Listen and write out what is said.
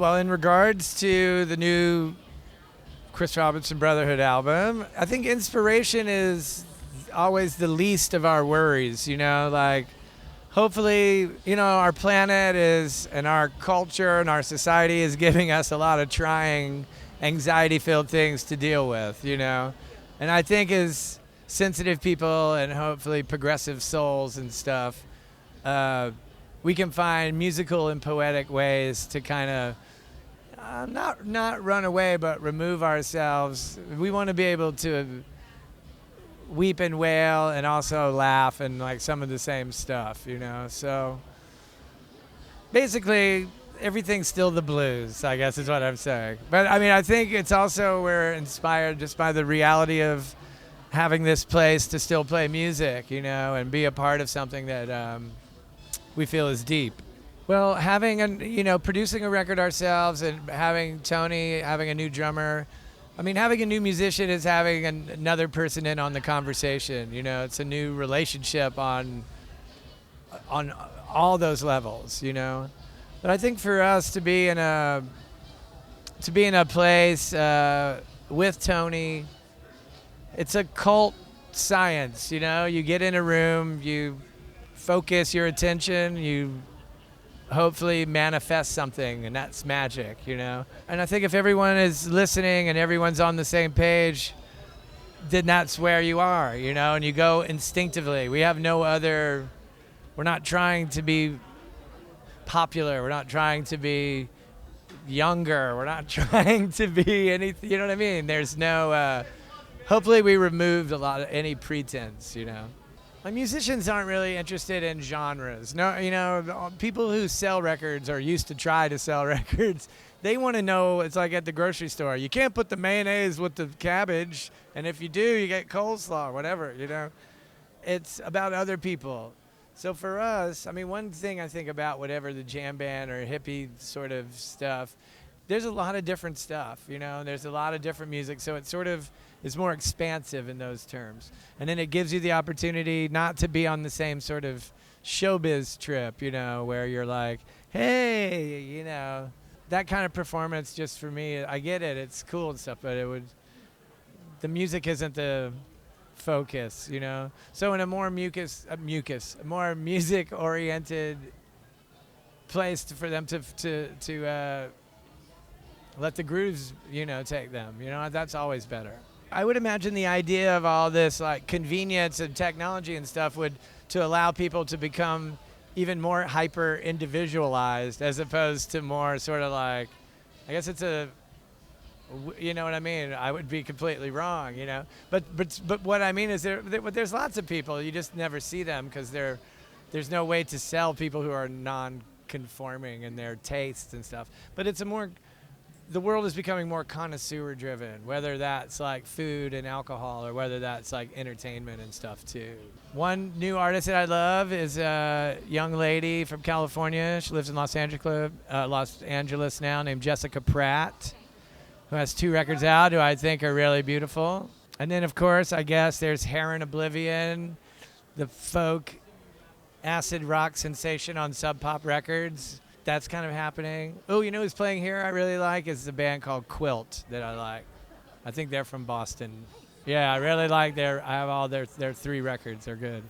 Well, in regards to the new Chris Robinson Brotherhood album, I think inspiration is always the least of our worries, like hopefully, our planet is, and our culture and our society is giving us a lot of trying, anxiety-filled things to deal with, And I think as sensitive people and hopefully progressive souls and stuff, we can find musical and poetic ways to kind of not run away, but remove ourselves. We want to be able to weep and wail and also laugh and like some of the same stuff, So basically, everything's still the blues, I guess is what I'm saying. But I mean, I think it's also we're inspired just by the reality of having this place to still play music, and be a part of something that we feel is deep. Well, producing a record ourselves and having Tony, having a new drummer. I mean, having a new musician is having another person in on the conversation. It's a new relationship on all those levels. But I think for us to be in a place with Tony, it's a cult science. You get in a room, you focus your attention, you hopefully manifest something, and that's magic, And I think if everyone is listening and everyone's on the same page, then that's where you are, and you go instinctively. We have we're not trying to be popular. We're not trying to be younger. We're not trying to be anything, you know what I mean? There's no, hopefully we removed a lot of any pretense, Like musicians aren't really interested in genres. No, people who sell records or used to try to sell records, they want to know. It's like at the grocery store. You can't put the mayonnaise with the cabbage, and if you do, you get coleslaw, whatever. It's about other people. So for us, I mean, one thing I think about whatever the jam band or hippie sort of stuff, there's a lot of different stuff. There's a lot of different music, so it sort of is more expansive in those terms. And then it gives you the opportunity not to be on the same sort of showbiz trip, where you're like, hey, that kind of performance just for me, I get it, it's cool and stuff, but the music isn't the focus, So in a more more music-oriented place for them to let the grooves, take them, that's always better. I would imagine the idea of all this like convenience and technology and stuff would to allow people to become even more hyper individualized as opposed to more sort of like, I guess it's you know what I mean? I would be completely wrong, But what I mean is there's lots of people, you just never see them because there's no way to sell people who are non-conforming in their tastes and stuff. But the world is becoming more connoisseur driven, whether that's like food and alcohol or whether that's like entertainment and stuff too. One new artist that I love is a young lady from California. She lives in Los Angeles now, named Jessica Pratt, who has 2 records out who I think are really beautiful. And then of course, I guess there's Heron Oblivion, the folk acid rock sensation on Sub Pop Records. That's kind of happening. Oh, who's playing here I really like is a band called Quilt that I like. I think they're from Boston. Yeah, I really like I have all their 3 records. They're good.